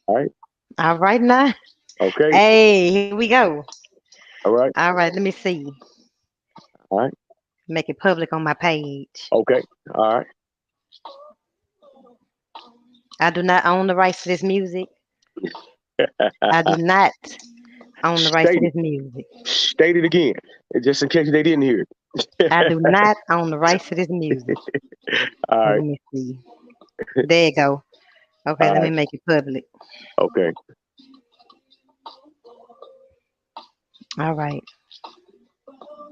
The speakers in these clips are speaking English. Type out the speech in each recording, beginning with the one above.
All right. All right now. Okay. Hey, here we go. All right. All right, let me see. All right. Make it public on my page. Okay. All right. I do not own the rights to this music. I do not own the rights to State it. this music. State it again, just in case they didn't hear it. I do not own the rights to this music. All Let right. me see. There you go. Okay, All let me right. make it public. Okay. All right.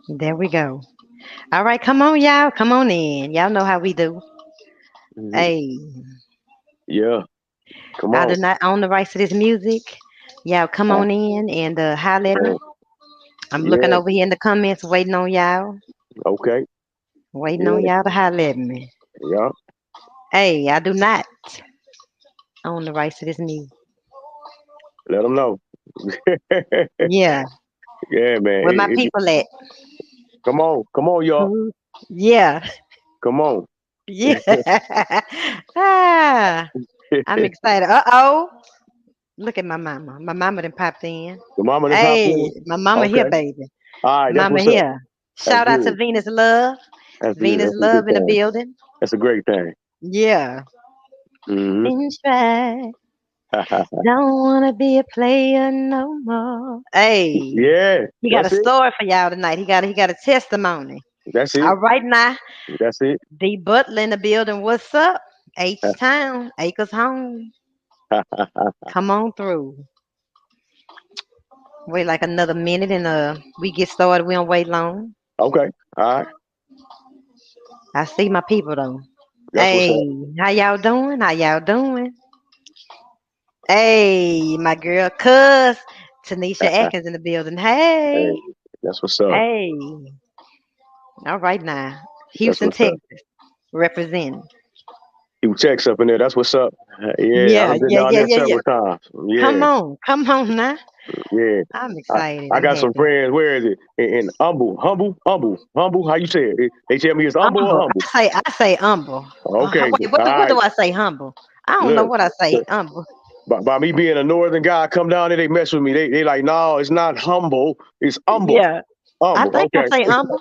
There we go. All right, come on, y'all. Come on in. Y'all know how we do. Hmm. Hey, Yeah. Come I on. do not own the rights to this music. Y'all come on in and holler at me. I'm looking Yeah. over here in the comments, waiting on y'all. Okay. Waiting on Yeah. y'all to holler at me. Yeah. Hey, I do not own the rights to this music. Let them know. Yeah, Yeah, man. where my people at? Come on. Come on, y'all. Who? Yeah, Come on. yeah. ah, I'm excited. Uh-oh. Look at my mama. My mama done popped in. The mama that popped Hey, in. my mama here, Okay. baby. All right. That's Mama what's up. here. That's Shout out to good. Venus Love. That's good. Venus That's a good Love in the thing. building. That's a great thing. Yeah. Hmm. In fact, don't wanna be a player no more. Hey, Yeah. he got a That's it. story for y'all tonight. He got a testimony. That's it. All right now, That's it. D Butler in the building. What's up? H Town, Acres Home. Come on through. Wait like another minute and we get started. We don't wait long. Okay. All right. I see my people though. That's what's up. Hey, how y'all doing? How y'all doing? Hey, my girl, cuz Tanisha Atkins in the building. Hey, Hey, that's what's up. hey. All right now, That's Houston, what's up. Texas, representing. You checks up in there. That's what's up. Yeah, Yeah, I've been yeah, down yeah, there yeah, yeah. several times. Yeah, Come on now. yeah. I'm I, excited. I I'm got some happy. friends. Where is it? In humble. How you say it? They tell me it's humble or Humble. humble. I say humble. Okay, Wait, all what right. do I say? Humble. I don't know Look, what I say. Humble. by me being a northern guy, I come down there. They mess with me. They like, no, it's not humble. It's humble. Yeah, I Humble. think I Okay. say humble.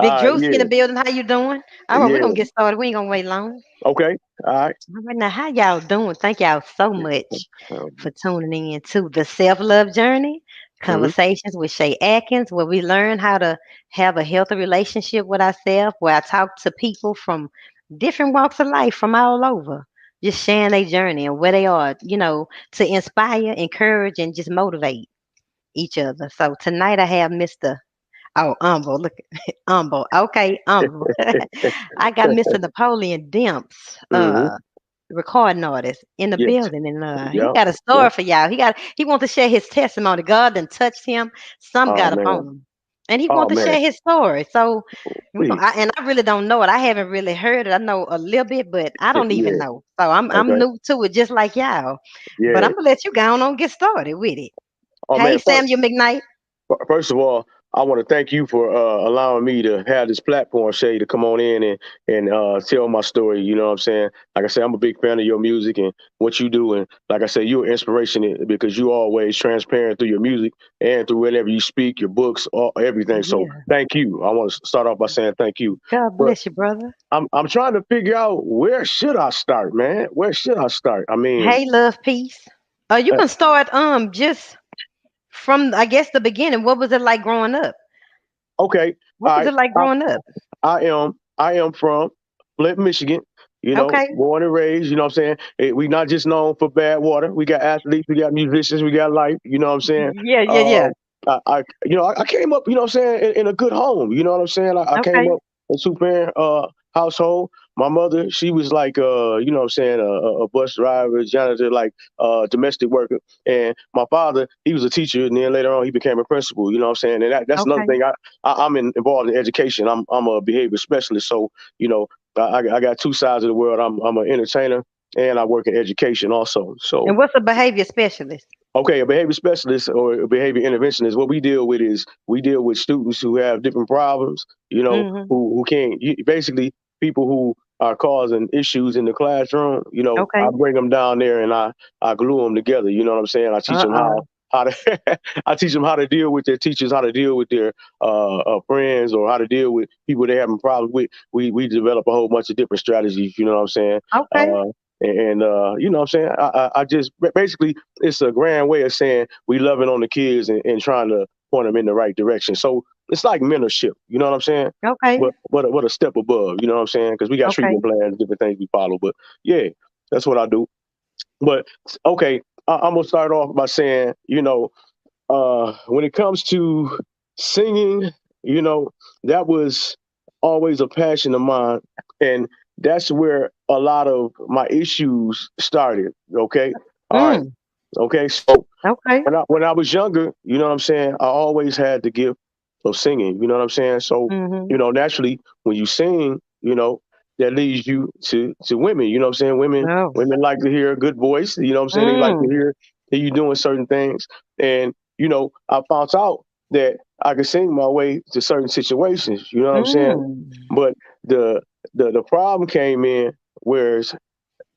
Big Drewski in Yeah, the building. How you doing? All right, we're yeah. gonna get started. We ain't gonna wait long. Okay. All right. All right, now how y'all doing? Thank y'all so much Um, for tuning in to the Self Love Journey mhm. Conversations with Shei Atkins, where we learn how to have a healthy relationship with ourselves. Where I talk to people from different walks of life from all over, just sharing their journey and where they are. To inspire, encourage, and just motivate each other. So tonight I have Mr. Oh, Umble. Look, Umble. Okay, Umble. I got Mr. Napoleon Demps, Mhm. recording artist in the Yes. building, and he Yeah. got a Yeah. story for y'all. He wants to share his testimony. God done touched him. Some Oh got man. upon him, and he Oh wants to man. share his story. So Please. and I really don't know it. I haven't really heard it. I know a little bit, but I don't even Yeah. know. So I'm Okay. new to it, just like y'all. But Yeah. I'm gonna let you go on and get started with it. Oh Hey, man. Samuel McKnight. First of all, I want to thank you for allowing me to have this platform, Shay, to come on in and tell my story. You know what I'm saying? Like I said, I'm a big fan of your music and what you do. And like I said, you're an inspiration because you always transparent through your music and through whenever you speak, your books, everything. So Yeah. thank you. I want to start off by saying thank you. God But bless you, brother. I'm trying to figure out where should I start, man? Where should I start? I mean, Hey, love, peace. You uh, can start just from I guess the beginning. What was it like growing up? okay, What all was right. it like growing up? I am from Flint, Michigan. Okay. Born and raised. You know what I'm saying? We not just known for bad water. We got athletes, we got musicians, we got life. You know what I'm saying? Yeah, yeah, Uh, yeah. I came up. You know what I'm saying? In a good home. You know what I'm saying? I came Okay. up in a two parent household. My mother, she was like, you know what I'm saying, a bus driver, janitor, like domestic worker. And my father, he was a teacher, and then later on, he became a principal. You know what I'm saying? And that's another Okay. thing. I'm involved in education. I'm a behavior specialist. So you know, I got two sides of the world. I'm an entertainer and I work in education also. So And what's a behavior specialist? okay, a behavior specialist or a behavior interventionist, what we deal with is we deal with students who have different problems, Hmm. who can't basically people who are causing issues in the classroom, I Okay. bring them down there and I glue them together. You know what I'm saying? I teach them Uh-oh. how to I teach them how to deal with their teachers, how to deal with their friends, or how to deal with people they're having problems with. We develop a whole bunch of different strategies. You know what I'm saying? Okay. Uh, you know what I'm saying? I just basically, it's a grand way of saying we loving on the kids and trying to point them in the right direction. So it's like mentorship. You know what I'm saying? Okay. What a step above. You know what I'm saying? Because we got Okay. treatment plans, different things we follow. But yeah, that's what I do. But okay, I'm gonna start off by saying, when it comes to singing, you know, that was always a passion of mine. And that's where a lot of my issues started. Okay. All right. Mm. Okay. So Okay. when I was younger, you know what I'm saying, I always had the gift of singing. You know what I'm saying? So, Mm-hmm. naturally when you sing, that leads you to women. You know what I'm saying? Women Oh. women like to hear a good voice. You know what I'm saying? They like to Mm. hear you doing certain things. And, I found out that I could sing my way to certain situations. You know what I'm saying? Mm. But the the problem came in, whereas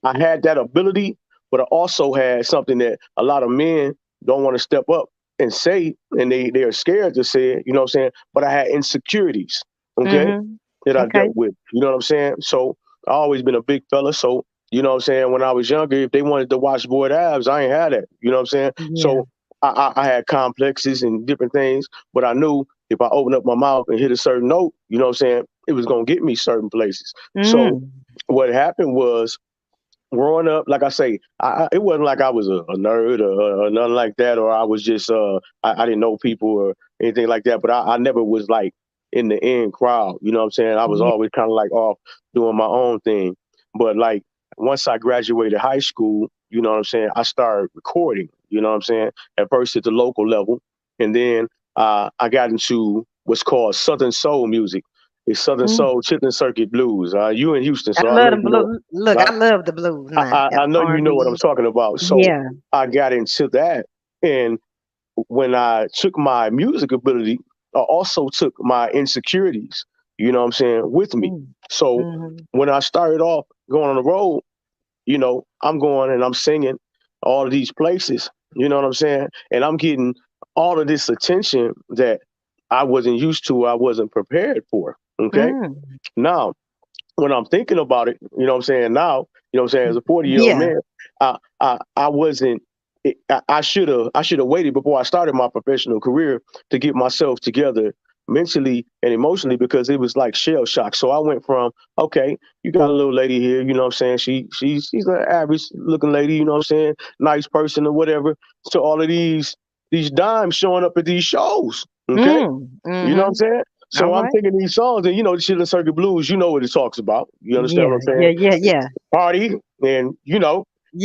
I had that ability, but I also had something that a lot of men don't want to step up and say, and they are scared to say it. You know what I'm saying? But I had insecurities, okay, Mm-hmm. that I Okay. dealt with. You know what I'm saying? So I always been a big fella. So you know what I'm saying? When I was younger, if they wanted to watch board abs, I ain't had that. You know what I'm saying? Yeah. So I had complexes and different things, but I knew if I opened up my mouth and hit a certain note, you know what I'm saying, it was gonna get me certain places. So Mm. what happened was, growing up, like I say, it wasn't like I was a nerd or nothing like that, or I was just I didn't know people or anything like that. But I never was like in the in crowd. You know what I'm saying? I was Yeah. always kind of like off doing my own thing. But like once I graduated high school, you know what I'm saying, I started recording. You know what I'm saying? At first at the local level, and then I got into what's called Southern Soul music. It's Southern Mm. Soul, Chitlin Circuit Blues. You in Houston, I so I love know them you know. blue. Look, I love the blues now. I know you know what I'm R&B. talking about. So Yeah. I got into that. And when I took my music ability, I also took my insecurities, you know what I'm saying, with me. Mm. So Mm-hmm. when I started off going on the road, I'm going and I'm singing all of these places, you know what I'm saying? And I'm getting all of this attention that I wasn't used to, I wasn't prepared for. Okay. Mm. Now, when I'm thinking about it, you know what I'm saying, now, you know what I'm saying, as a 40-year-old Yeah. man, I wasn't I should have waited before I started my professional career to get myself together mentally and emotionally, because it was like shell shock. So I went from, okay, you got a little lady here, you know what I'm saying? She's an average looking lady, you know what I'm saying, nice person or whatever, to all of these dimes showing up at these shows. Okay. Mm. You know what I'm Mm-hmm. saying? All So I'm right. thinking these songs, and the Chillin' Circuit Blues, you know what it talks about. You understand what Yeah. I'm saying? Yeah. Yeah. Yeah. Party and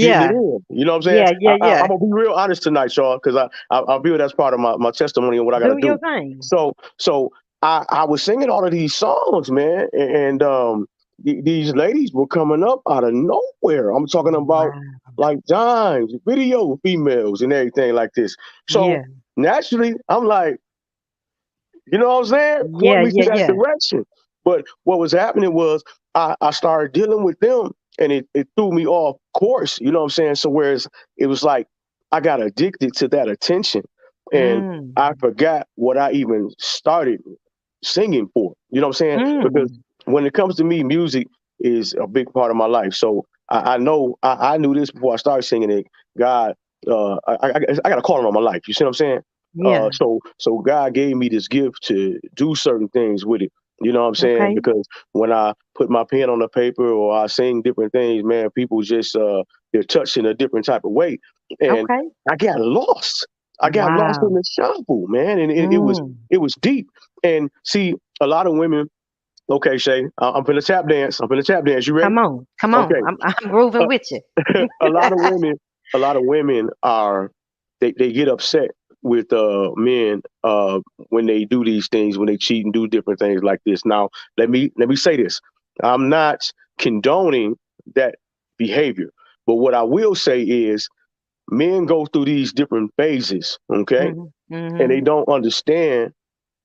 getting it Yeah. in. You know what I'm saying? Yeah. Yeah. I'm Yeah. gonna be real honest tonight, y'all, because I feel that's part of my testimony and what I got to Do your do. thing. So I was singing all of these songs, man, and these ladies were coming up out of nowhere. I'm talking about Wow. like dimes, video females, and everything like this. So Yeah. naturally, I'm like, you know what I'm saying? Point Yeah. me to Yeah. that Yeah. direction. But what was happening was I started dealing with them, and it threw me off course. You know what I'm saying? So whereas it was like I got addicted to that attention, and I Mm. forgot what I even started singing for. You know what I'm saying? Because Mm. when it comes to me, music is a big part of my life. So I know I knew this before I started singing it. God, I got a calling on my life. You see what I'm saying? Yeah. So God gave me this gift to do certain things with it. You know what I'm saying? Okay. Because when I put my pen on the paper or I sing different things, man, people just they're touched in a different type of way. And Okay. I got lost. I got lost in Wow. the shuffle, man. And Mm. it was deep. And see, a lot of women, okay, Shay, I'm finna tap dance. I'm finna tap dance. You ready? Come on. Come on. Okay. I'm grooving with you. a lot of women are they get upset with men when they do these things, when they cheat and do different things like this. Now let me say this, I'm not condoning that behavior, but what I will say is men go through these different phases, okay, Mhm. and they Mhm. don't understand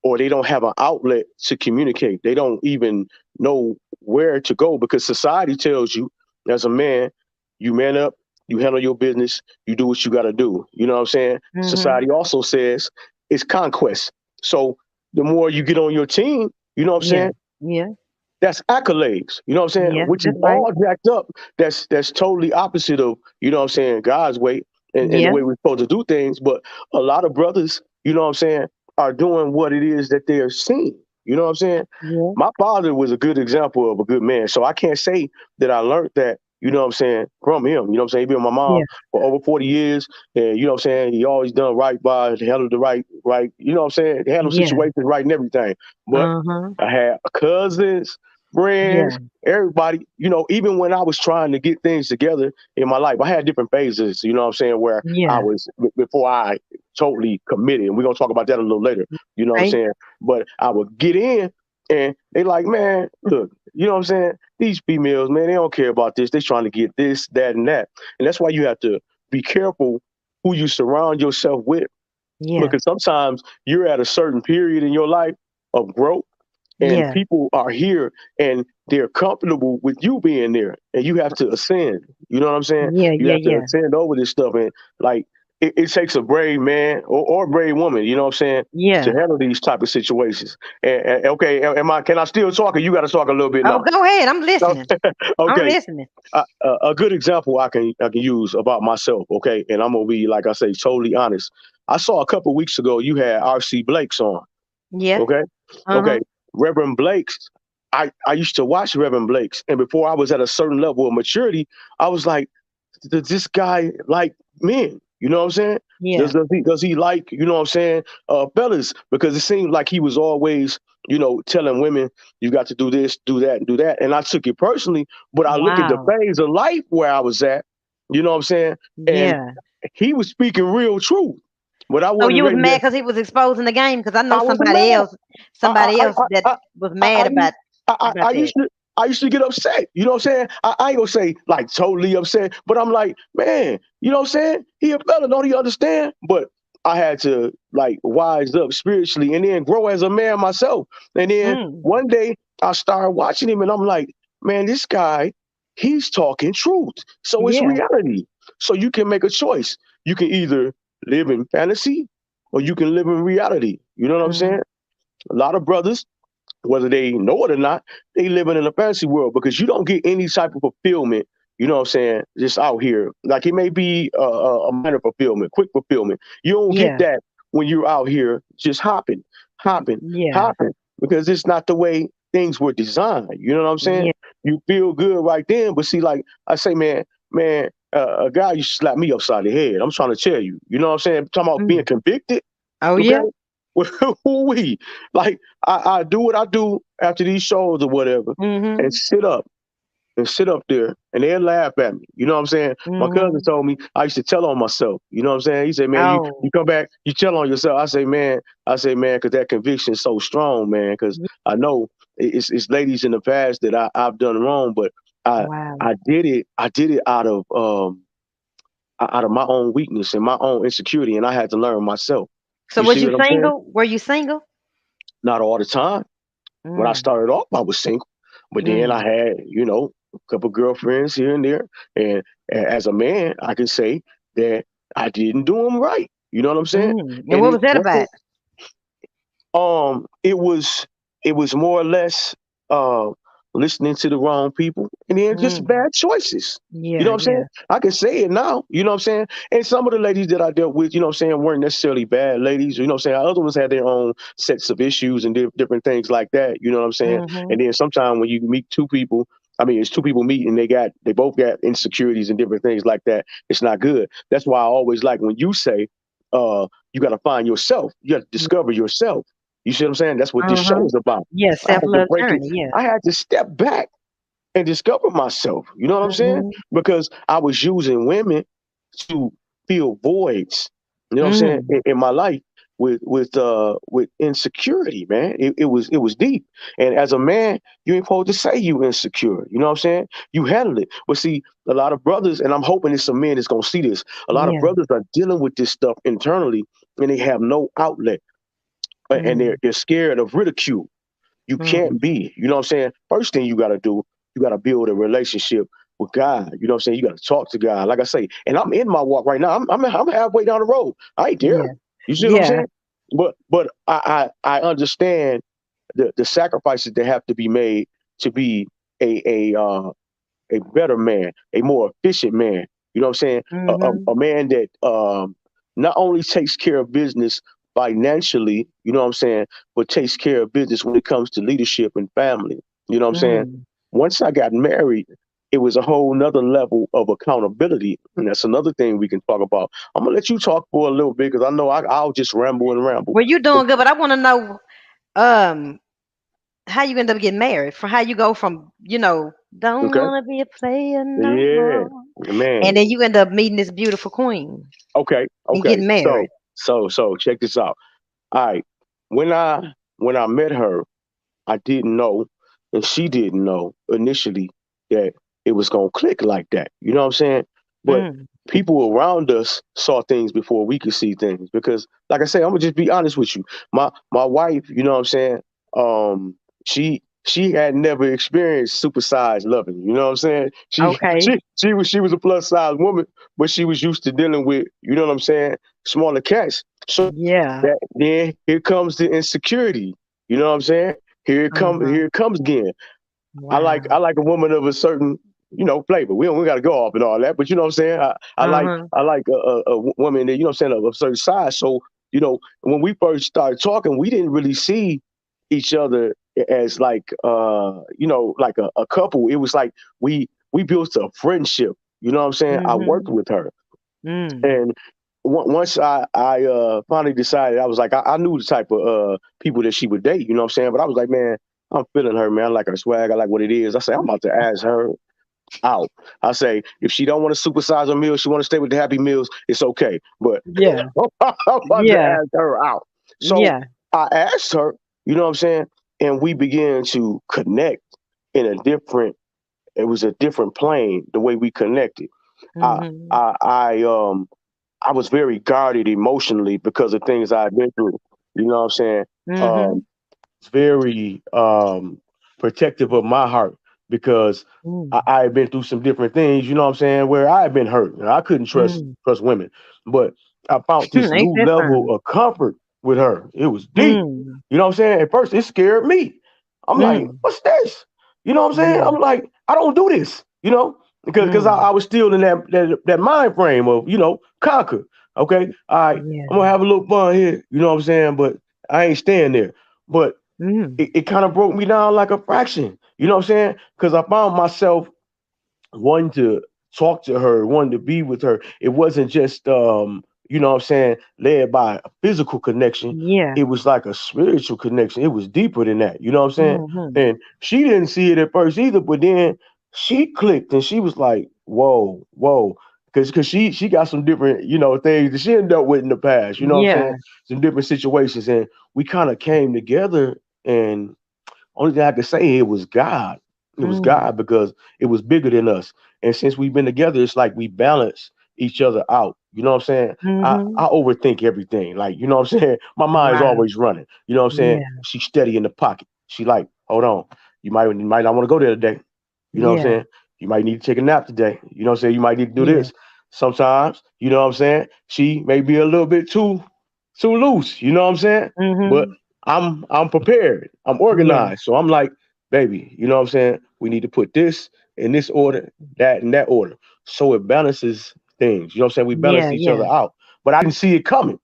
or they don't have an outlet to communicate. They don't even know where to go because society tells you as a man, you man up, you handle your business, you do what you got to do. You know what I'm saying? Mhm. Society also says it's conquest. So the more you get on your team, you know what I'm Yeah. saying? Yeah. That's accolades. You know what I'm saying? Yeah. Which is That's right. all jacked up. That's totally opposite of, you know what I'm saying, God's way and the Yeah. way we're supposed to do things. But a lot of brothers, you know what I'm saying, are doing what it is that they're seeing. You know what I'm saying? Yeah. My father was a good example of a good man. So I can't say that I learned that, you know what I'm saying, from him. You know what I'm saying? He been with my mom Yeah. for over 40 years. And you know what I'm saying? He always done right by, handled the right, you know what I'm saying? Handled Yeah. situations right and everything. But Uh-huh. I had cousins, Yeah. friends, everybody, you know, even when I was trying to get things together in my life, I had different phases, you know what I'm saying, where I Yeah. was before I totally committed. And we're gonna talk about that a little later, you know what I'm Right. saying? But I would get in and they like, man, look, you know what I'm saying? These females, man, they don't care about this. They trying to get this, that, and that. And that's why you have to be careful who you surround yourself with. Yeah. Because sometimes you're at a certain period in your life of growth and Yeah. people are here and they're comfortable with you being there and you have to ascend. You know what I'm saying? Yeah. You Yeah. have to Yeah. ascend over this stuff and like it takes a brave man or a brave woman, you know what I'm saying, to Yeah. handle these type of situations. And okay, am I can I still talk or you got to talk a little bit Oh, now? go ahead. I'm listening. I'm Okay. listening. A good example I can use about myself, okay, and I'm gonna be like I say totally honest. I saw a couple weeks ago you had R.C. Blake's on, Yeah. okay, okay, Uh-huh. Reverend Blake's. I used to watch Reverend Blake's, and before I was at a certain level of maturity, I was like, does this guy like men? You know what I'm saying? Yeah. Does he like, you know what I'm saying, fellas? Because it seemed like he was always, you know, telling women, you got to do this, do that, and do that. And I took it personally, but I look at the Wow. phase of life where I was at, you know what I'm saying? And Yeah. he was speaking real truth. But I So wasn't you was ready mad to because he was exposing the game? Because I know I was mad. somebody else that I, was I, mad I, about I that. used to get upset. You know what I'm saying? I ain't gonna say like totally upset, but I'm like, man, you know what I'm saying? He a fella, don't he understand? But I had to like wise up spiritually and then grow as a man myself. And then Mm. one day I started watching him and I'm like, man, this guy, he's talking truth. So it's Yeah. reality. So you can make a choice. You can either live in fantasy or you can live in reality. You know what I'm Mhm. saying? A lot of brothers, whether they know it or not, they living in a fantasy world because you don't get any type of fulfillment. You know what I'm saying? Just out here, like it may be a minor fulfillment, quick fulfillment. You don't get Yeah. that when you're out here just hopping, hopping, Yeah. hopping, because it's not the way things were designed. You know what I'm saying? Yeah. You feel good right then, but see, like I say, man, a guy used to slap me upside the head. I'm trying to tell you. You know what I'm saying? Talking about being Mm. convicted. Oh Okay. yeah. We like I do what I do after these shows or whatever and Mhm. sit up there and they'll laugh at me. You know what I'm saying? My cousin Mhm. told me I used to tell on myself. You know what I'm saying? He said, man, you Oh. come back, you tell on yourself. I say, man, because that conviction is so strong, man, because Ye I know it's ladies in the past that I've done wrong, but I Wow. I did it out of my own weakness and my own insecurity, and I had to learn myself. So You was see you what I'm saying? single? Were you single? Not all the time. When I Mm. started off, I was single, but then I Mm. had, you know, a couple girlfriends here and there. And as a man, I can say that I didn't do them right. You know what I'm saying? Mm. And And what it was that wasn't about? it was more or less uh listening to the wrong people and then just Mm. bad choices. You know Yeah, what I'm saying? yeah. I can say it now, you know what I'm saying? And some of the ladies that I dealt with, you know what I'm saying, weren't necessarily bad ladies, you know what I'm saying? Other ones had their own sets of issues and different things like that, you know what I'm saying? And Mhm. then sometimes when you meet two people, I mean, it's two people meet and they both got insecurities and different things like that. It's not good. That's why I always like when you say, you got to find yourself. You got to discover yourself. You see what I'm saying? That's what this show Uh-huh. is about. Yeah, I had to self-love break it. journey, yeah. I had to step back and discover myself. You know what I'm saying? Mhm. Because I was using women to fill voids. You know what I'm saying? Mm. In my life with insecurity, man. It was deep. And as a man, you ain't supposed to say you insecure. You know what I'm saying? You handle it. But see, a lot of brothers, and I'm hoping it's some men that's gonna see this. A lot of Yeah. brothers are dealing with this stuff internally, and they have no outlet. and Mm. they're scared of ridicule. You can't Mm. be. You know what I'm saying? First thing you got to do, you got to build a relationship with God. You know what I'm saying? You got to talk to God. Like I say, and I'm in my walk right now. I'm halfway down the road. I ain't there. Yeah. You see what I'm Yeah. saying? But I understand the sacrifices that have to be made to be a better man, a more efficient man. You know what I'm saying? Mhm. A man that not only takes care of business financially, you know what I'm saying, but takes care of business when it comes to leadership and family. You know what I'm saying? Mm. Once I got married, it was a whole nother level of accountability. And that's another thing we can talk about. I'm gonna let you talk for a little bit because I know I'll just ramble and ramble. Well, you doing good, but I want to know um how you end up getting married. From how you go from don't Okay. want to be a player no Yeah, more, and man. then you end up meeting this beautiful queen Okay, and okay. getting So married. so check this out. All right. When I met her, I didn't know, and she didn't know initially that it was gonna click like that. You know what I'm saying? But Mm. people around us saw things before we could see things. Because, like I say, I'm gonna just be honest with you. My wife, you know what I'm saying? Um, she had never experienced supersized loving. You know what I'm saying? She Okay. she was a plus size woman, but she was used to dealing with, you know what I'm saying, smaller cats. So Yeah. that then here comes the insecurity. You know what I'm saying? Uh-huh. Here it comes again. I Wow. like a woman of a certain, flavor. We got to go off and all that, but you know what I'm saying. Uh-huh. I like a woman that, you know what I'm saying, of a certain size. So when we first started talking, we didn't really see each other as like like a couple. It was like we built a friendship. You know what I'm saying? I worked Mhm. with her, Mm. and once I finally decided, I was like, I knew the type of people that she would date. You know what I'm saying? But I was like, man, I'm feeling her, man. I like her swag. I like what it is. I say, I'm about to ask her out. I say, if she don't want to supersize her meals, she want to stay with the Happy Meals, it's okay. But Yeah. I'm about to Yeah. ask her out. So Yeah. I asked her, you know what I'm saying? And we began to connect in a different, it was a different plane, the way we connected. I, Mhm. I was very guarded emotionally because of things I've been through. You know what I'm saying? Um, Mhm. very protective of my heart because Mm. I had been through some different things, you know what I'm saying, where I had been hurt. I couldn't Mm. trust women. But I found this Ain't new that level something? of comfort with her. It was deep. Mm. You know what I'm saying? At first it scared me. I'm like, Mm. what's this? You know what I'm saying? Yeah. I'm like, I don't do this, because I Mm. was still in that mind frame of, conquer. Okay, all right, Yeah. I'm gonna have a little fun here, you know what I'm saying? But I ain't staying there. But Mm. it kind of broke me down like a fraction. You know what I'm saying? Because I found myself wanting to talk to her, wanting to be with her. It wasn't just you know what I'm saying, led by a physical connection. Yeah. It was like a spiritual connection. It was deeper than that. You know what I'm saying? Mhm. And she didn't see it at first either, but then she clicked and she was like, whoa, whoa. Cause she got some different, things that she had dealt with in the past, you know what I'm saying? Yeah. Some different situations. And we kind of came together, and only thing I could say, it was God. It was Mm. God because it was bigger than us. And since we've been together, it's like we balance each other out. You know what I'm saying? I Mhm. overthink everything. Like, you know what I'm saying? My mind's Wow. always running. You know what I'm saying? Yeah. She's steady in the pocket. She like, hold on. You might not want to go there today. You know what I'm Yeah. saying? You might need to take a nap today. You know what I'm saying? You might need to do Yeah. this. Sometimes, you know what I'm saying? She may be a little bit too loose. You know what I'm saying? But Mhm. I'm prepared. I'm Yeah. organized. So I'm like, baby, you know what I'm saying? We need to put this in this order, that in that order. So it balances things. You know what I'm saying? We balance Yeah. each Yeah. other out. But I didn't see it coming.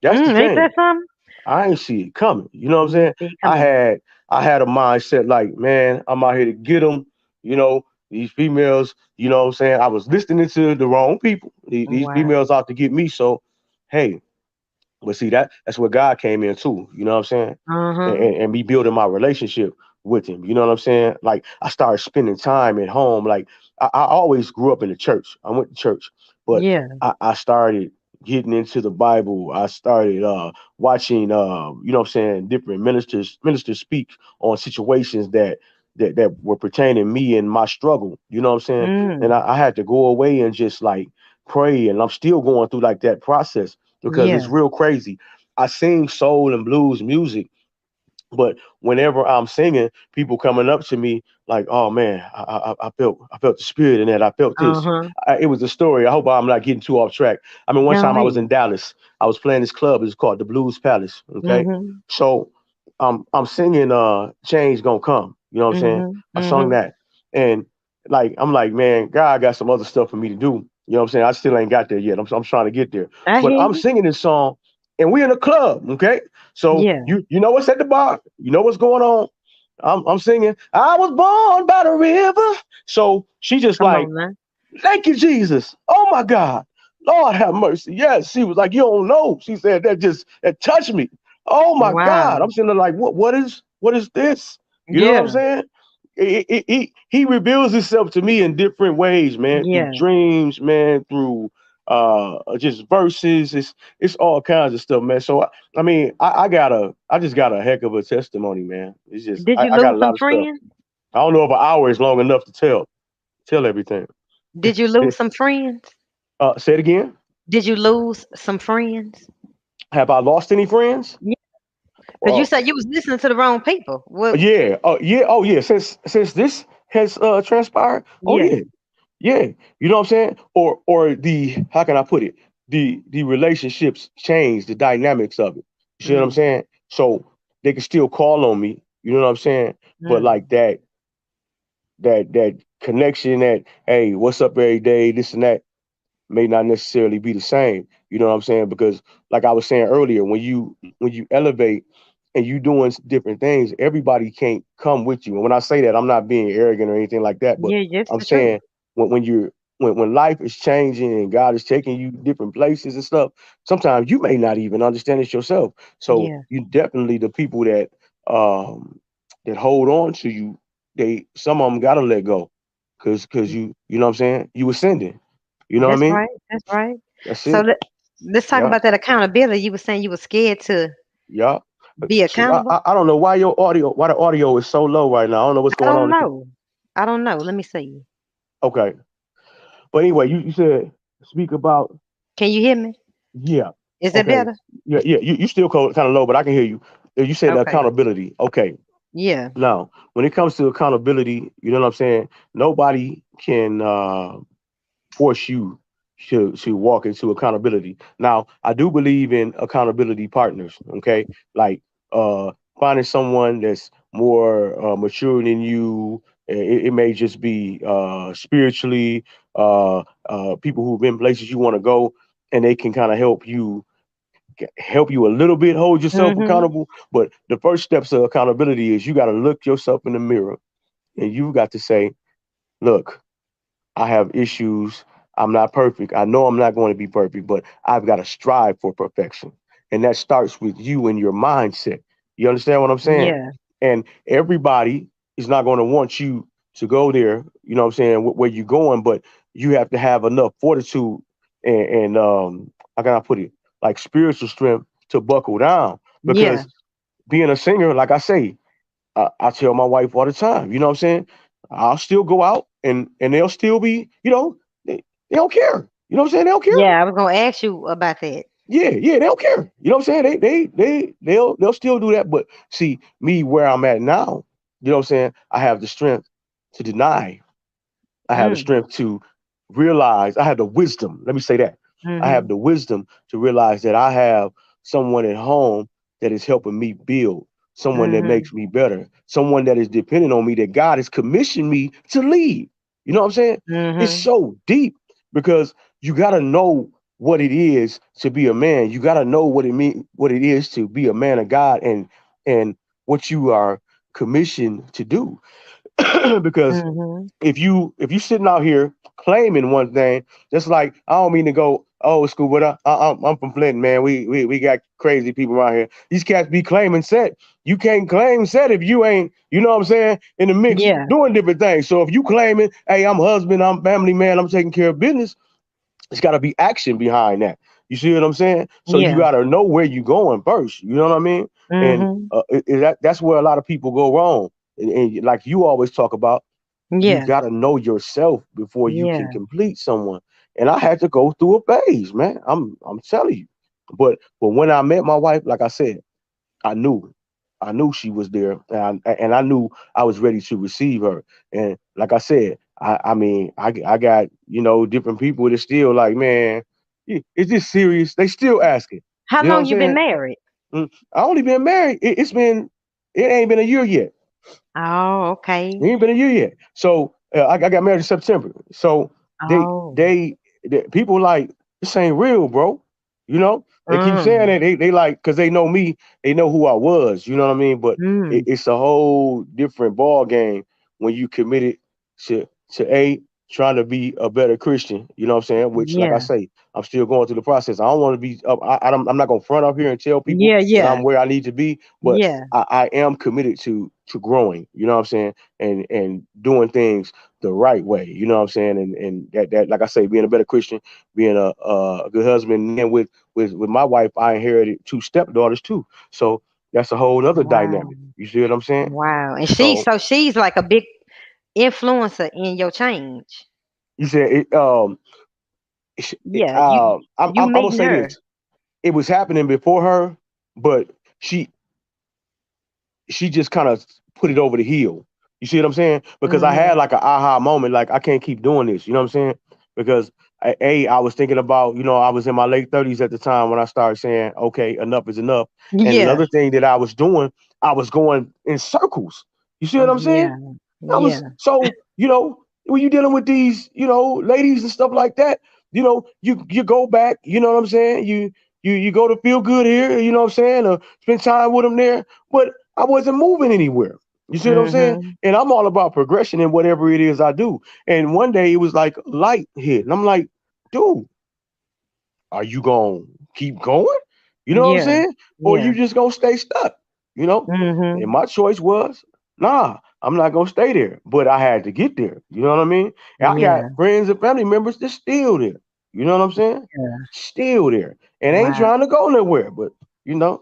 That's the Ain't that thing. something? I ain't see it coming. You know what I'm You saying? ain't see it I coming. had I had a mindset like, man, I'm out here to get them. You know, these females. You know what I'm saying? I was listening to the wrong people. These Wow. females out to get me. So, hey, but see, that's where God came in too. You know what I'm saying? Uh-huh. And me building my relationship with Him. You know what I'm saying? Like I started spending time at home. Like I always grew up in the church. I went to church, but Yeah. I started getting into the Bible. I started watching, you know what I'm saying, different ministers speak on situations that were pertaining me and my struggle. You know what I'm saying? And Mm. I had to go away and just like pray. And I'm still going through like that process because it's Yeah. real crazy. I sing soul and blues music, but whenever I'm singing, people coming up to me like, "Oh man, I felt the spirit in that. I felt this." Uh-huh. It was a story. I hope I'm not getting too off track. I mean, one Go time I was ahead. in Dallas. I was playing this club. It's called the Blues Palace. Okay, Mm-hmm. so I'm singing "Change Gonna Come." You know what I'm saying? Mm-hmm. I sung Mm-hmm. that, and like I'm like, man, God got some other stuff for me to do. You know what I'm saying? I still ain't got there yet. I'm trying to get there, I but hear I'm you. singing this song, and we in a club. Okay, so Yeah. you know what's at the bar? You know what's going on? I'm singing. I was born by the river. So she just Come like, on now. thank you, Jesus. Oh my God. Lord have mercy. Yes, she was like, you don't know. She said that touched me. Oh my God. Wow. I'm sitting there like, what is this? You know what I'm Yeah. saying? He reveals himself to me in different ways, man, through Yeah. dreams, man, through just verses. It's all kinds of stuff, man. So I mean, I just got a heck of a testimony, man. It's just Did you I got lose a some lot of stuff. friends? I don't know if an hour is long enough to tell everything. Did you lose some friends? Say it again. Did you lose some friends? Have I lost any friends? Yeah. Because you Well, said you was listening to the wrong people. What? yeah. Yeah. Oh, yeah. Since this has transpired. Oh, Yeah. yeah. Yeah. You know what I'm saying? Or the how can I put it? The relationships change the dynamics of it. You see what I'm Mm. saying? So they can still call on me. You know what I'm saying? But Mm. like that connection, that hey, what's up every day, this and that, may not necessarily be the same. You know what I'm saying? Because like I was saying earlier, when you elevate and you doing different things, everybody can't come with you. And when I say that, I'm not being arrogant or anything like that, but Yeah, that's I'm the truth. saying when you're when life is changing and God is taking you different places and stuff, sometimes you may not even understand it yourself. So Yeah. you definitely the people um that hold on to you, they some of them gotta let go. Cause you know what I'm saying? You ascending. You know what I That's mean? right. That's right. That's So it. let's talk Yeah. about that accountability. You were saying you were scared to Yeah. be See, accountable. I don't know why the audio is so low right now. I don't know what's I going don't on. know. I don't know. Let me see. Okay. But anyway, you said speak about Can you hear me? yeah. Is that Okay. better? Yeah. You still kind of low, but I can hear you. You said the Okay. accountability. Okay. Yeah. Now, when it comes to accountability, you know what I'm saying? Nobody can force you to walk into accountability. Now, I do believe in accountability partners. Okay, like finding someone that's more mature than you. It may just be spiritually, people who've been places you want to go, and they can kind of help you a little bit, hold yourself Mhm. accountable. But the first steps of accountability is you got to look yourself in the mirror, and you got to say, "Look, I have issues. I'm not perfect. I know I'm not going to be perfect, but I've got to strive for perfection." And that starts with you and your mindset. You understand what I'm saying? Yeah. And everybody is not going to want you to go there, you know what I'm saying, where you're going, but you have to have enough fortitude and how can I put it? Like spiritual strength to buckle down. Yeah. Because being a singer, like I say, I tell my wife all the time, you know what I'm saying? I'll still go out and they'll still be, they don't care. You know what I'm saying? They don't care. Yeah. I was gonna ask you about that. Yeah, they don't care. You know what I'm saying? They'll still do that. But see, me where I'm at now, you know what I'm saying? I have the strength to deny. I have the Mm. strength to realize. I have the wisdom. Let me say that. I have Mhm. the wisdom to realize that I have someone at home that is helping me build, someone that Mhm. makes me better, someone that is dependent on me, that God has commissioned me to lead. You know what I'm saying? It's Mhm. so deep because you got to know what it is to be a man. You got to know what it is to be a man of God, and what you are commissioned to do. Because Mhm. if you sitting out here claiming one thing, just like I don't mean to go old school, but I'm from Flint, man. We got crazy people around here. These cats be claiming set. You can't claim set if you ain't, you know what I'm saying, in the mix Yeah. doing different things. So if you claiming, hey, I'm a husband, I'm family man, I'm taking care of business, it's got to be action behind that. You see what I'm saying? So you Yeah. got to know where you're going first. You know what I mean? And Mhm. that's where a lot of people go wrong. And like you always talk about, you Yeah. got to know yourself before you can Yeah. complete someone. And I had to go through a phase, man. I'm telling you. But when I met my wife, like I said, I knew. I knew she was there, and I knew I was ready to receive her. And like I said, I mean, I got different people that still like, man, is this serious? They still asking. How You know what I'm long you been saying? married? I only been married. It ain't been a year yet. Oh, It okay. ain't been a year yet. So I got married in September. So they Oh. they, they people like this ain't real, bro. You know they keep saying Mm. that they like because they know me, they know who I was. You know what I mean? But Mm. it's a whole different ball game when you committed to trying to be a better Christian. You know what I'm saying? Which, like I Yeah. say, I'm still going through the process. I don't want to be. I'm not gonna front up here and tell people Yeah, that yeah. I'm where I need to be, but Yeah. I am committed to growing. You know what I'm saying? And doing things the right way. You know what I'm saying? And that like I say, being a better Christian, being a good husband, and then with my wife, I inherited two stepdaughters too. So that's a whole other Wow. dynamic. You see what I'm saying? Wow. And So she's like a big influencer in your change. you said Yeah, you you I'm gonna meeting say her. this. It was happening before her, but she she just kind of put it over the hill. You see what I'm saying? Because I had Mhm. like an aha moment, like I can't keep doing this. You know what I'm saying? Because I was thinking about, I was in my late 30s at the time when I started saying, okay, enough is enough. And Yeah. another thing that I was doing, I was going in circles. You see what I'm saying? Yeah. I was Yeah. so, when you're dealing with these, ladies and stuff like that, you go back, you know what I'm saying? You go to feel good here, you know what I'm saying, or spend time with them there, but I wasn't moving anywhere. You see what I'm saying? Mhm. And I'm all about progression in whatever it is I do. And one day it was like light hit, and I'm like, dude, are you gonna keep going? You know what I'm Yeah. saying? Or Yeah. you just gonna stay stuck? You know? And Mhm. my choice was, nah, I'm not gonna stay there. But I had to get there. You know what I mean? And I got Yeah. friends and family members that's still there. You know what I'm saying? Yeah. Still there. And ain't Wow. trying to go nowhere. But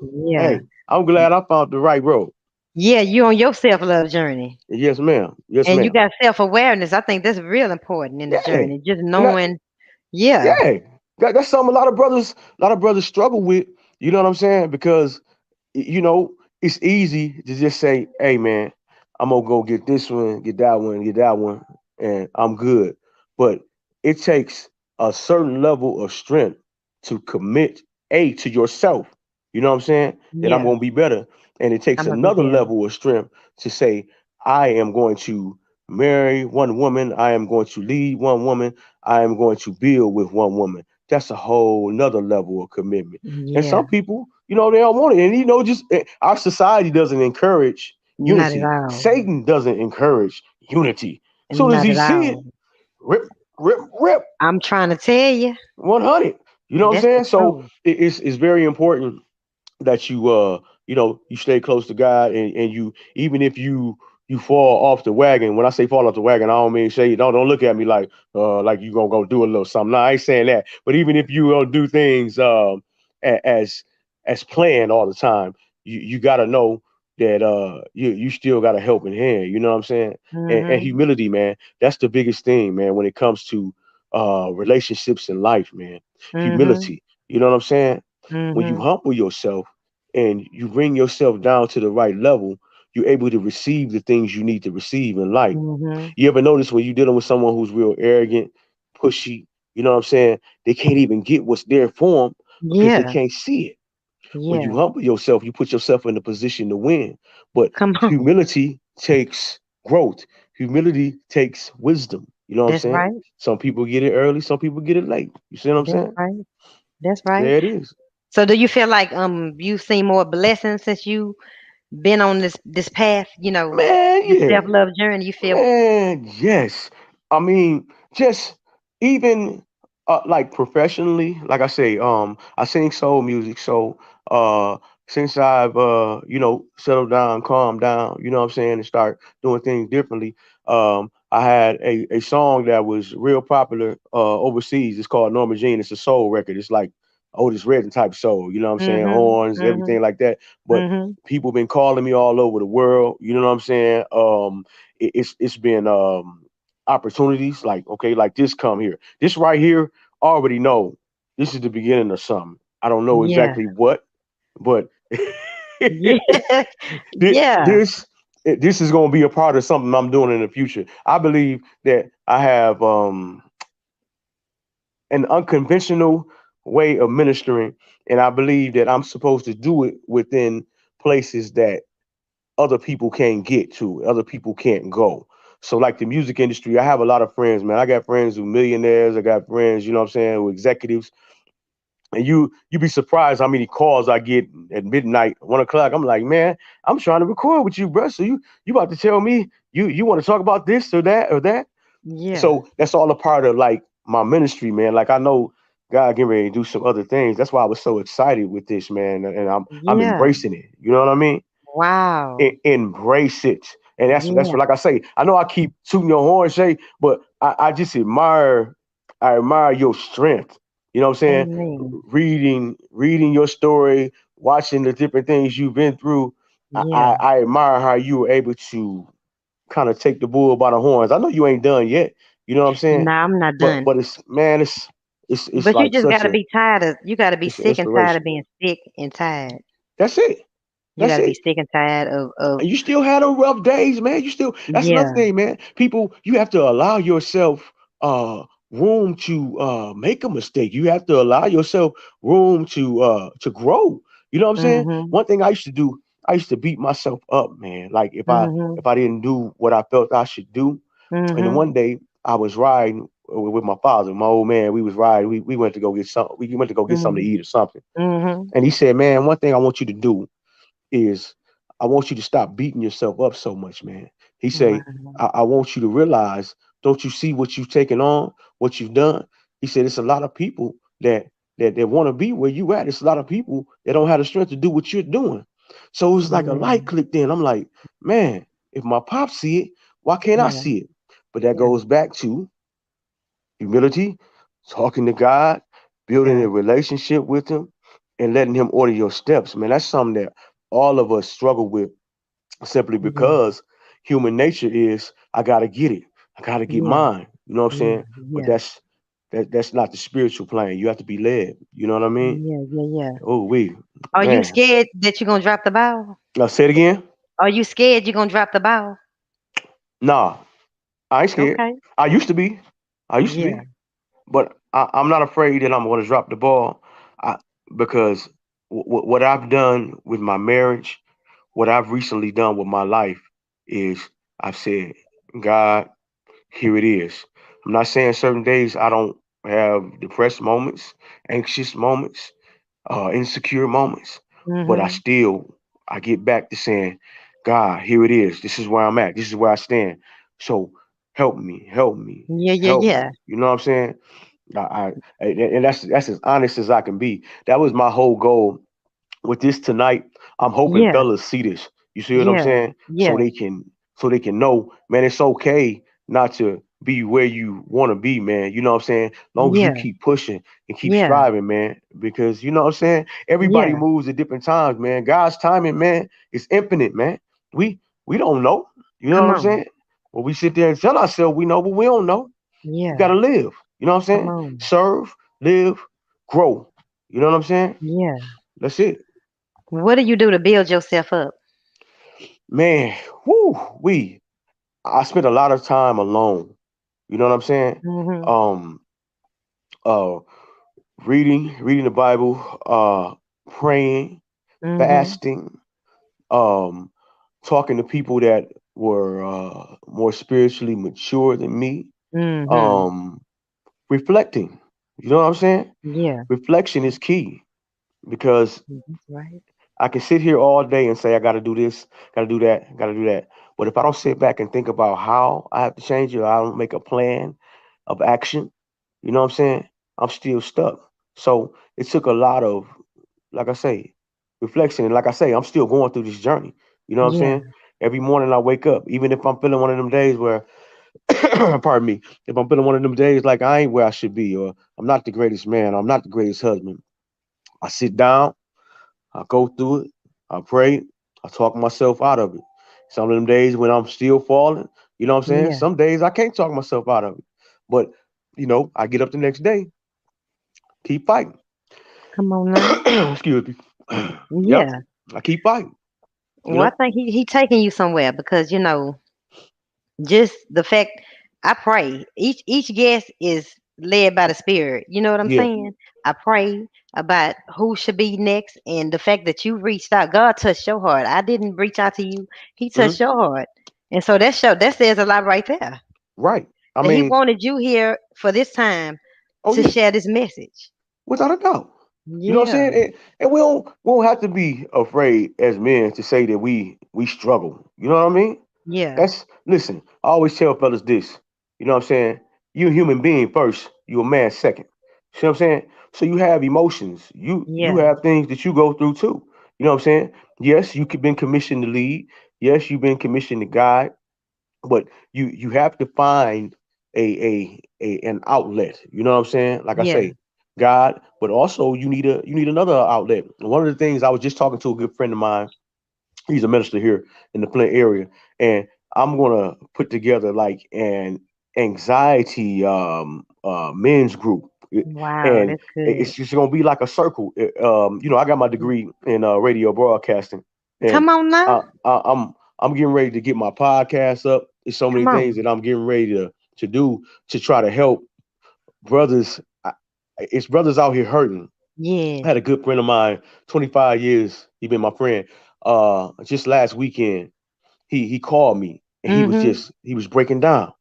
Yeah. hey, I'm glad I found the right road. Yeah, you on your self-love journey. Yes, ma'am. Yes, And you ma'am. got self-awareness. I think that's real important in the Yeah. journey. Just And I, knowing, yeah. yeah. That's something a lot of brothers struggle with. You know what I'm saying? Because you know, it's easy to just say, hey man, I'm gonna go get this one, get that one, and I'm good. But it takes a certain level of strength to commit to yourself. You know what I'm saying? That I'm Yeah. gonna be better. And it takes I'm gonna be another better. level of strength to say, I am going to marry one woman, I am going to lead one woman, I am going to build with one woman. That's a whole nother level of commitment. And Yeah. some people, they don't want it. And just our society doesn't encourage Not at unity. all. Satan doesn't encourage unity. So does Not he at see it? all. Rip, rip, rip, I'm trying to tell you, 100. You know what I'm that's the saying? So truth. it's very important that you stay close to God, and you, even if you fall off the wagon. When I say fall off the wagon, I don't mean say, don't look at me like you gonna go do a little something. No, I ain't saying that. But even if you do things as planned all the time, you gotta know that you still got a helping hand. You know what I'm saying? And Mhm. humility, man, that's the biggest thing, man, when it comes to relationships in life, man. Mhm. Humility. You know what I'm saying? When you Mhm. humble yourself and you bring yourself down to the right level, you're able to receive the things you need to receive in life. Mhm. You ever notice when you're dealing with someone who's real arrogant, pushy, you know what I'm saying? They can't even get what's there for them because they Yeah. can't see it. When you Yeah. humble yourself, you put yourself in a position to win. But Come on. humility takes growth. Humility takes wisdom. You know what I'm That's saying? right. Some people get it early, some people get it late. You see what I'm That's saying? right. That's right. There it is. So do you feel like you've seen more blessings since you been on this path, Man, this yeah. self-love journey? You feel Man, yes. I mean, just even like professionally, like I say, I sing soul music. So since I've settled down, calmed down, you know what I'm saying, and start doing things differently, I had a song that was real popular overseas. It's called Norma Jean. It's a soul record. It's like Otis Redding type soul, you know what I'm saying? Mhm. Horns, everything Mhm. like that. But Mhm. people been calling me all over the world, you know what I'm saying? It's been opportunities like, okay, like this come here. This right here, I already know this is the beginning of something. I don't know Yeah. exactly what, but Yeah. thi- Yeah. this this is going to be a part of something I'm doing in the future. I believe that I have an unconventional way of ministering, and I believe that I'm supposed to do it within places that other people can't get to, other people can't go. So like the music industry, I have a lot of friends, man. I got friends who millionaires, I got friends, you know what I'm saying, who executives. And you be surprised how many calls I get at midnight, 1 o'clock. I'm like, man, I'm trying to record with you, bro. So you about to tell me you want to talk about this or that or that? Yeah. So that's all a part of like my ministry, man. Like I know God getting ready to do some other things. That's why I was so excited with this, man. And I'm Yeah. embracing it. You know what I mean? Wow. Embrace it. And that's Yeah. what, like I say, I know I keep tooting your horn, Shay, but I just I admire your strength. You know what I'm saying? Amen. Reading your story, watching the different things you've been through. Yeah. I admire how you were able to kind of take the bull by the horns. I know you ain't done yet. You know what I'm saying? No, I'm not But done. it's man, it's But you like just such gotta a be tired of you gotta be it's an sick and tired of inspiration. being sick and tired. That's it. You That's gotta be it. sick and tired of And you still had them rough days, man. You still that's another yeah. thing, man. People, you have to allow yourself room to make a mistake. You have to allow yourself room to grow. You know what I'm saying? Mhm. One thing I used to do, I used to beat myself up, man. Like Mhm. if I didn't do what I felt I should do. And then Mhm. one day I was riding with my father, my old man. We was riding. We went to go get some. We went to go get something to Mhm. eat or something. Mhm. And he said, "Man, one thing I want you to do is I want you to stop beating yourself up so much, man." He say, Wow. I want you to realize, don't you see what you've taken on, what you've done? He said, it's a lot of people that want to be where you at. It's a lot of people that don't have the strength to do what you're doing. So it's like a Yeah. light clicked in. I'm like, man, if my pop see it, why can't I Yeah. see it? But that Yeah. goes back to humility, talking to God, building Yeah. a relationship with Him, and letting Him order your steps. Man, that's something that all of us struggle with simply Yeah. because human nature is I gotta get it. I gotta get Yeah. mine. You know what I'm Yeah. saying? But Yeah. that's not the spiritual plane. You have to be led. You know what I mean? Yeah. Yeah. Yeah. Oh we Are you man. scared that you're gonna drop the ball? Now say it again. Are you scared you're gonna drop the ball? Nah, I ain't scared. Okay. I used to be. I used to Yeah. be. But I'm not afraid that I'm gonna drop the ball. I, because what I've done with my marriage, what I've recently done with my life is I've said, God, here it is. I'm not saying certain days I don't have depressed moments, anxious moments, insecure moments, but Mhm. I get back to saying, God, here it is. This is where I'm at. This is where I stand. So help me, help me, Yeah. Yeah. help Yeah. me. You know what I'm saying? And that's as honest as I can be. That was my whole goal with this tonight. I'm hoping Yeah. fellas see this. You see what I'm Yeah. saying? Yeah. So they can know, man, it's okay not to be where you want to be, man. You know what I'm saying? Long as you Yeah. keep pushing and keep Yeah. striving, man. Because you know what I'm saying? Everybody Yeah. moves at different times, man. God's timing, man, is infinite, man. We we don't know. You know Come what I'm on. saying? When we sit there and tell ourselves we know, but we don't know. We Yeah. gotta live. You know what I'm Come saying? on. Serve, live, grow. You know what I'm saying? Yeah. That's it. What do you do to build yourself up? Man, whoo, I spent a lot of time alone. You know what I'm saying? Mhm. Um, uh, reading the Bible, praying, Mhm. fasting, um, talking to people that were more spiritually mature than me, Mhm. um, reflecting. You know what I'm saying? Yeah. Reflection is key because Mhm. Right. I can sit here all day and say I got to do this, got to do that, got to do that. But if I don't sit back and think about how I have to change it, or I don't make a plan of action, you know what I'm saying? I'm still stuck. So it took a lot of, like I say, reflection. And like I say, I'm still going through this journey. You know what I'm Yeah. saying? Every morning I wake up, even if I'm feeling one of them days where, pardon me, if I'm feeling one of them days like I ain't where I should be, or I'm not the greatest man, or I'm not the greatest husband, I sit down, I go through it, I pray, I talk myself out of it. Some of them days when I'm still falling, you know what I'm saying? Yeah. Some days I can't talk myself out of it. But, I get up the next day, keep fighting. Come on now. Excuse me. Yep. Yeah. I keep fighting. You Well, I know. think he taking you somewhere because just the fact I pray each guest is led by the Spirit. You know what I'm Yeah. saying? I pray about who should be next, and the fact that you reached out, God touched your heart. I didn't reach out to you; He Hmm. touched your heart, and so that says a lot right there. Right. I That He mean, wanted you here for this time oh to yeah, share this message. without a doubt. You know what I'm Yeah, saying? And we don't have to be afraid as men to say that we struggle. You know what I mean? yeah, That's listen. I always tell fellas this. You know what I'm saying? You a human being first. You a man second. See what I'm saying? So you have emotions. You yeah, have things that you go through too. You know what I'm saying? Yes, you could been commissioned to lead. Yes, you've been commissioned to guide. But you have to find an outlet. You know what I'm saying? Like I yeah. say, God, but also you need another outlet. One of the things, I was just talking to a good friend of mine. He's a minister here in the Flint area, and I'm gonna put together like an anxiety men's group. Wow, And that's good. it's just gonna be like a circle. I got my degree in radio broadcasting, and Come on now, I'm getting ready to get my podcast up. There's so many come things on. that I'm getting ready to do to try to help brothers. It's brothers out here hurting. I Yes. had a good friend of mine, 25 years. He been my friend. Just last weekend, he called me and Mm-hmm. he was breaking down.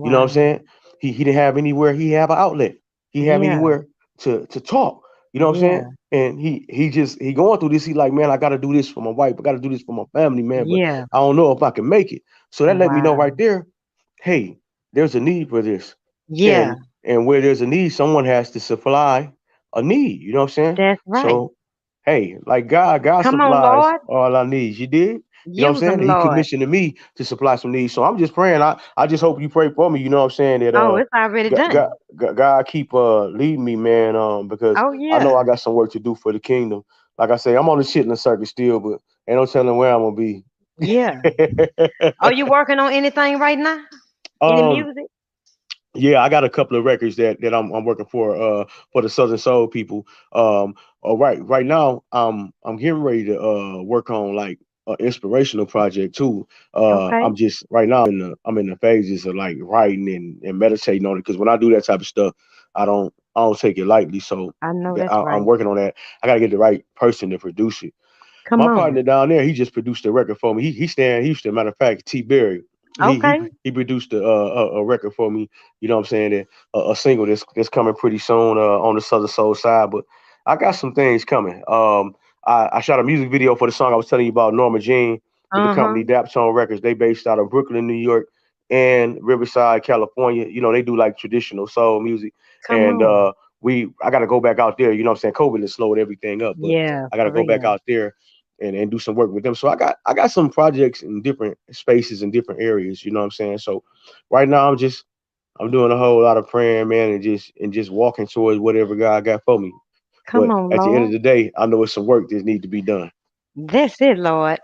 You know what I'm Wow. saying? He didn't have anywhere he have an outlet. He didn't have Yeah. anywhere to talk. You know what I'm saying? Yeah. And he going through this. He like, man, I gotta do this for my wife. I gotta do this for my family, man. But Yeah. I don't know if I can make it. So that let me know right Wow. there, hey, there's a need for this. Yeah. And where there's a need, someone has to supply a need. You know what I'm saying? That's right. So hey, like God Come on, supplies Lord. all our needs. You did? You know what I'm Use saying? them, And he Lord. commissioned me to supply some needs. So I'm just praying. I just hope you pray for me. You know what I'm saying? That Oh, it's already done. God keep leading me, man. Because Oh, I know yeah. I got some work to do for the kingdom. Like I say, I'm on the shit in the circuit still, but ain't no telling where I'm gonna be. Yeah. Are you working on anything right now? Any um, music? Yeah, I got a couple of records that I'm working for the Southern Soul people. Right now I'm getting ready to work on like an inspirational project too. Okay. I'm just right now I'm in the phases of like writing and meditating on it, because when I do that type of stuff, I don't take it lightly. So I know that's I'm right. working on that. I got to get the right person to produce it. Come My on. partner down there, he just produced a record for me. He stay in Houston. Matter of fact, T Berry. Okay. He produced a record for me. You know what I'm saying? That a single that's coming pretty soon on the Southern Soul side. But I got some things coming. I shot a music video for the song I was telling you about, Norma Jean, with the Uh-huh. company Daptone Records. They based out of Brooklyn, New York, and Riverside, California. You know, they do like traditional soul music. Come And on. I got to go back out there. You know what I'm saying? COVID has slowed everything up, but Yeah, I got to for go back real. out there and do some work with them. So I got some projects in different spaces in different areas. You know what I'm saying? So right now I'm doing a whole lot of praying, man, and just walking towards whatever God got for me. Come But on, at the end of Lord. the day, I know it's some work that need to be done. That's it, Lord.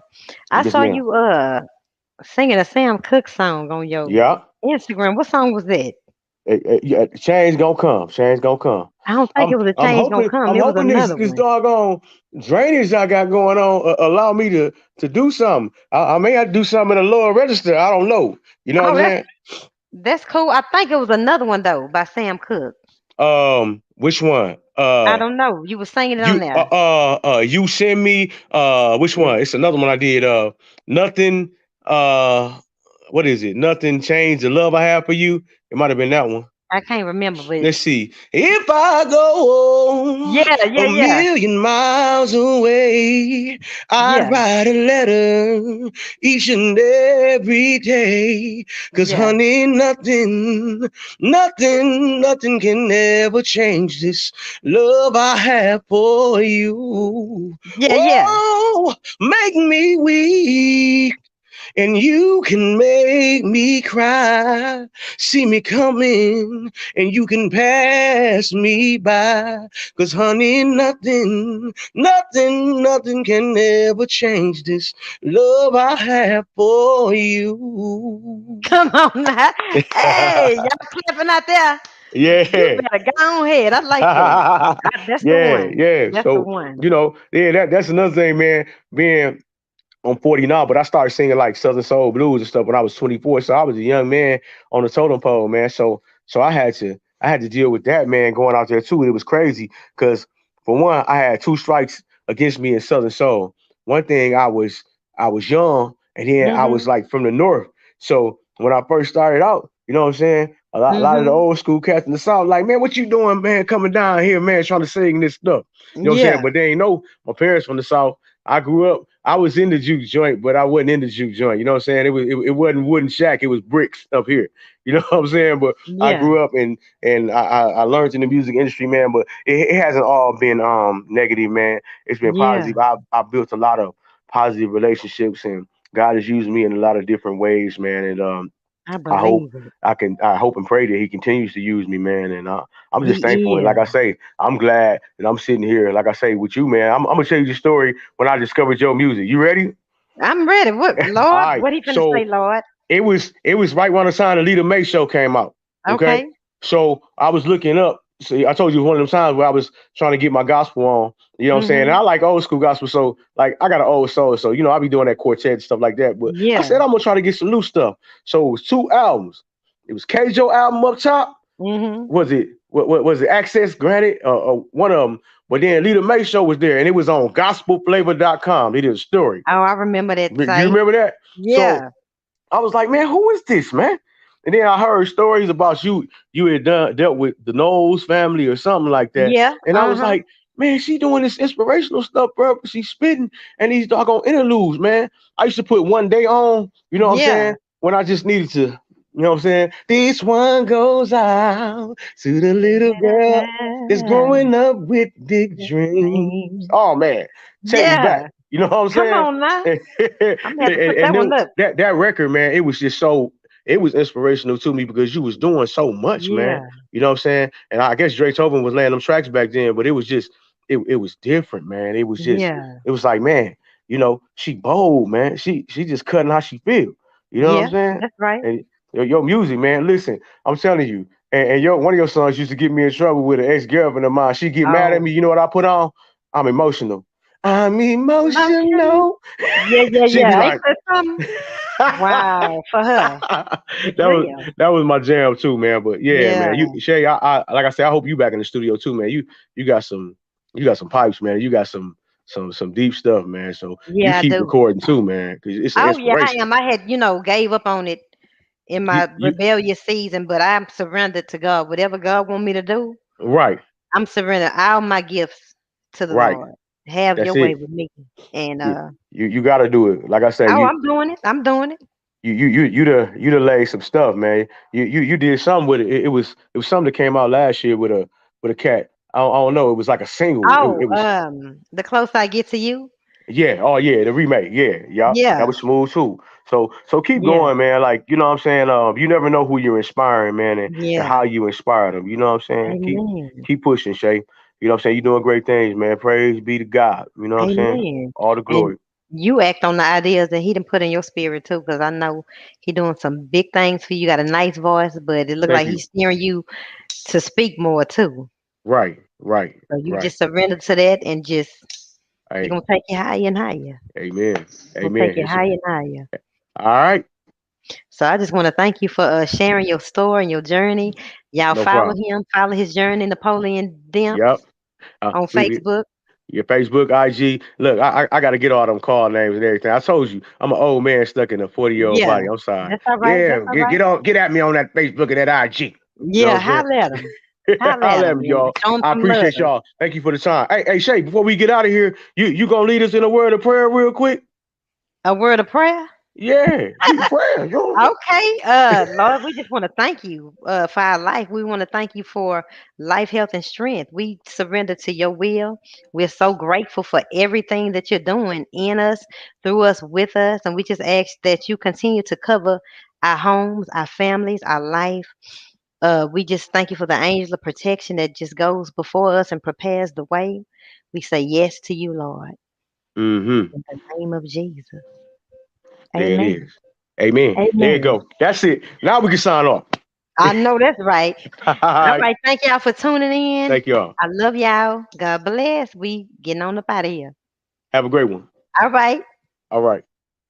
I Yes, saw ma'am. you singing a Sam Cooke song on your Yeah. Instagram. What song was that? Yeah, change gonna come. Change gonna come. I don't think I'm it was a I'm change gonna hoping come. I'm It was hoping this another this one. doggone drainage I got going on allow me to do something. I may have to do something in a lower register. I don't know. You know what Oh, I'm saying? that's cool. I think it was another one though by Sam Cooke. Which one? I don't know. You were singing it on there. You send me which Yeah. one? It's another one I did. Nothing. What is it? Nothing changed the love I have for you. It might have been that one. I can't remember, but Let's see. If I go yeah, a yeah, yeah, million miles away, I'd yeah, write a letter each and every day. 'Cause yeah, honey, nothing can ever change this love I have for you. yeah, yeah. Oh, make me weak and you can make me cry. See me coming and you can pass me by. 'Cause honey, nothing can ever change this love I have for you. Come on now. Hey, y'all clapping out there. You Yeah. better go on ahead. I like that. That's the Yeah, one. yeah. That's the So, one. yeah, that's another thing, man. Being I'm 40 now, but I started singing like Southern Soul blues and stuff when I was 24. So I was a young man on the totem pole, man. So I had to deal with that, man, going out there too. It was crazy because for one, I had two strikes against me in Southern Soul. One thing I was young, and then I was Mhm. like from the north. So when I first started out, you know what I'm saying? A lot of the Mhm. old school cats in the south, like, man, what you doing, man, coming down here, man, trying to sing this stuff. You know what I'm saying? Yeah. But they ain't know my parents from the south. I grew up, I was in the juke joint, but I wasn't in the juke joint. You know what I'm saying? It wasn't wooden shack, it was bricks up here. You know what I'm saying? But I Yeah. grew up and I learned in the music industry, man. But it hasn't all been negative, man. It's been Yeah. positive. I built a lot of positive relationships, and God has used me in a lot of different ways, man. And I I hope believe it. I hope and pray that He continues to use me, man. And I'm just thankful. He And like is. I say, I'm glad that I'm sitting here, like I say, with you, man. I'm gonna tell you the story when I discovered your music. You ready? I'm ready. What, All Lord? right. What he finna say, So Lord? it was right around the time the Leader May show came out. Okay. Okay. So I was looking up. See, I told you one of them times where I was trying to get my gospel on. You know what I'm saying? And I Mhm. like old school gospel, so like I got an old soul, so I be doing that quartet and stuff like that. But I Yeah. said I'm gonna try to get some new stuff. So it was two albums. It was Kjo album up top. Mhm. Was it what was it? Access Granted, one of them. But then Leader May show was there, and it was on gospelflavor.com. They did a story. Oh, I remember that You site. remember that? So Yeah. I was like, man, who is this, man? And then I heard stories about you. You had dealt with the Knowles family or something like that. Yeah. And I was Uh-huh. like, man, she doing this inspirational stuff, bro. She's spitting and these doggone interludes, man. I used to put one day on, you know what I'm Yeah. saying? When I just needed to, you know what I'm saying? This one goes out to the little girl that's growing up with big dreams. Oh man, take me back. Yeah. You know what I'm Come saying? on now. and, I'm gonna have to put that and one then up. that record, man, it was just so it was inspirational to me because you was doing so much, man. Yeah. You know what I'm saying? And I guess Dre Tobin was laying them tracks back then, but it was just it was different, man. Yeah. It was like, man, she bold, man. She just cutting how she feel. You know what I'm Yeah. saying? That's right. And your music, man. Listen, I'm telling you. And your one of your sons used to get me in trouble with an ex girlfriend of mine. She get mad at Oh. me. You know what I put on? I'm emotional. I'm Motion. emotional. Yeah, yeah, She'd be yeah. Ain't like, that something? Wow. For her. that For was real. that was my jam too, man. But yeah, Yeah. man, you Shay, I like I said, I hope you back in the studio too, man. You got some pipes, man. You got some deep stuff, man. So you Yeah, I keep do. recording too, man, because it's an Oh yeah, I inspiration. am. I had, gave up on it in You my you rebellious season, but I'm surrendered to God. Whatever God want me to do, right, I'm surrendering all my gifts to the right. Lord. Have That's your way it. with me. And You got to do it. Like I say, oh, I'm doing it. I'm doing it. you laid some stuff, man. You did something with it. It was something that came out last year with a cat. I don't know. It was like a single. Oh, It was the closer I get to you. Yeah, oh yeah, the remake. Yeah, yeah. That Yeah, was smooth too. So keep yeah, going, man. Like, you know what I'm saying? You never know who you're inspiring, man, and yeah. how you inspire them. You know what I'm saying? Keep Amen. keep pushing, Shay. You know what I'm saying? You're doing great things, man. Praise be to God. You know what I'm saying? Amen. All the And glory. you act on the ideas that he done put in your spirit too, because I know he doing some big things for you. You got a nice voice, but it look Thank like you. he's steering you to speak more too. Right, right, So you right. just surrender to that and just he Hey, gonna take you higher and higher. amen. Gonna Amen. take you higher and higher. All right. So I just want to thank you for sharing your story and your journey. Y'all No follow problem. him, follow his journey, Napoleon Demps Yep. Uh, on we, Facebook. Your Facebook, IG. Look, I got to get all them call names and everything. I told you, I'm an old man stuck in a 40-year-old Yeah, body. I'm sorry. that's all right. Yeah, That's all right. get at me on that Facebook and that IG. You know Yeah, what I'm holler at him. saying? Holler I'll at let him me, and y'all. show him I some love. appreciate y'all. Thank you for the time. Hey, Shay, before we get out of here, you gonna lead us in a word of prayer real quick? A word of prayer. Yeah, lead a prayer. Yo. Okay, Lord, we just want to thank you for our life. We want to thank you for life, health, and strength. We surrender to your will. We're so grateful for everything that you're doing in us, through us, with us, and we just ask that you continue to cover our homes, our families, our life. We just thank you for the angel of protection that just goes before us and prepares the way. We say yes to you, Lord, Mm-hmm. in the name of Jesus. There it Amen. is. Amen. There you Amen. go. That's it. Now we can sign off. I know that's right. All All right. right. Thank y'all for tuning in. Thank y'all. I love y'all. God bless. We getting on up out of here. Have a great one. All right. All right.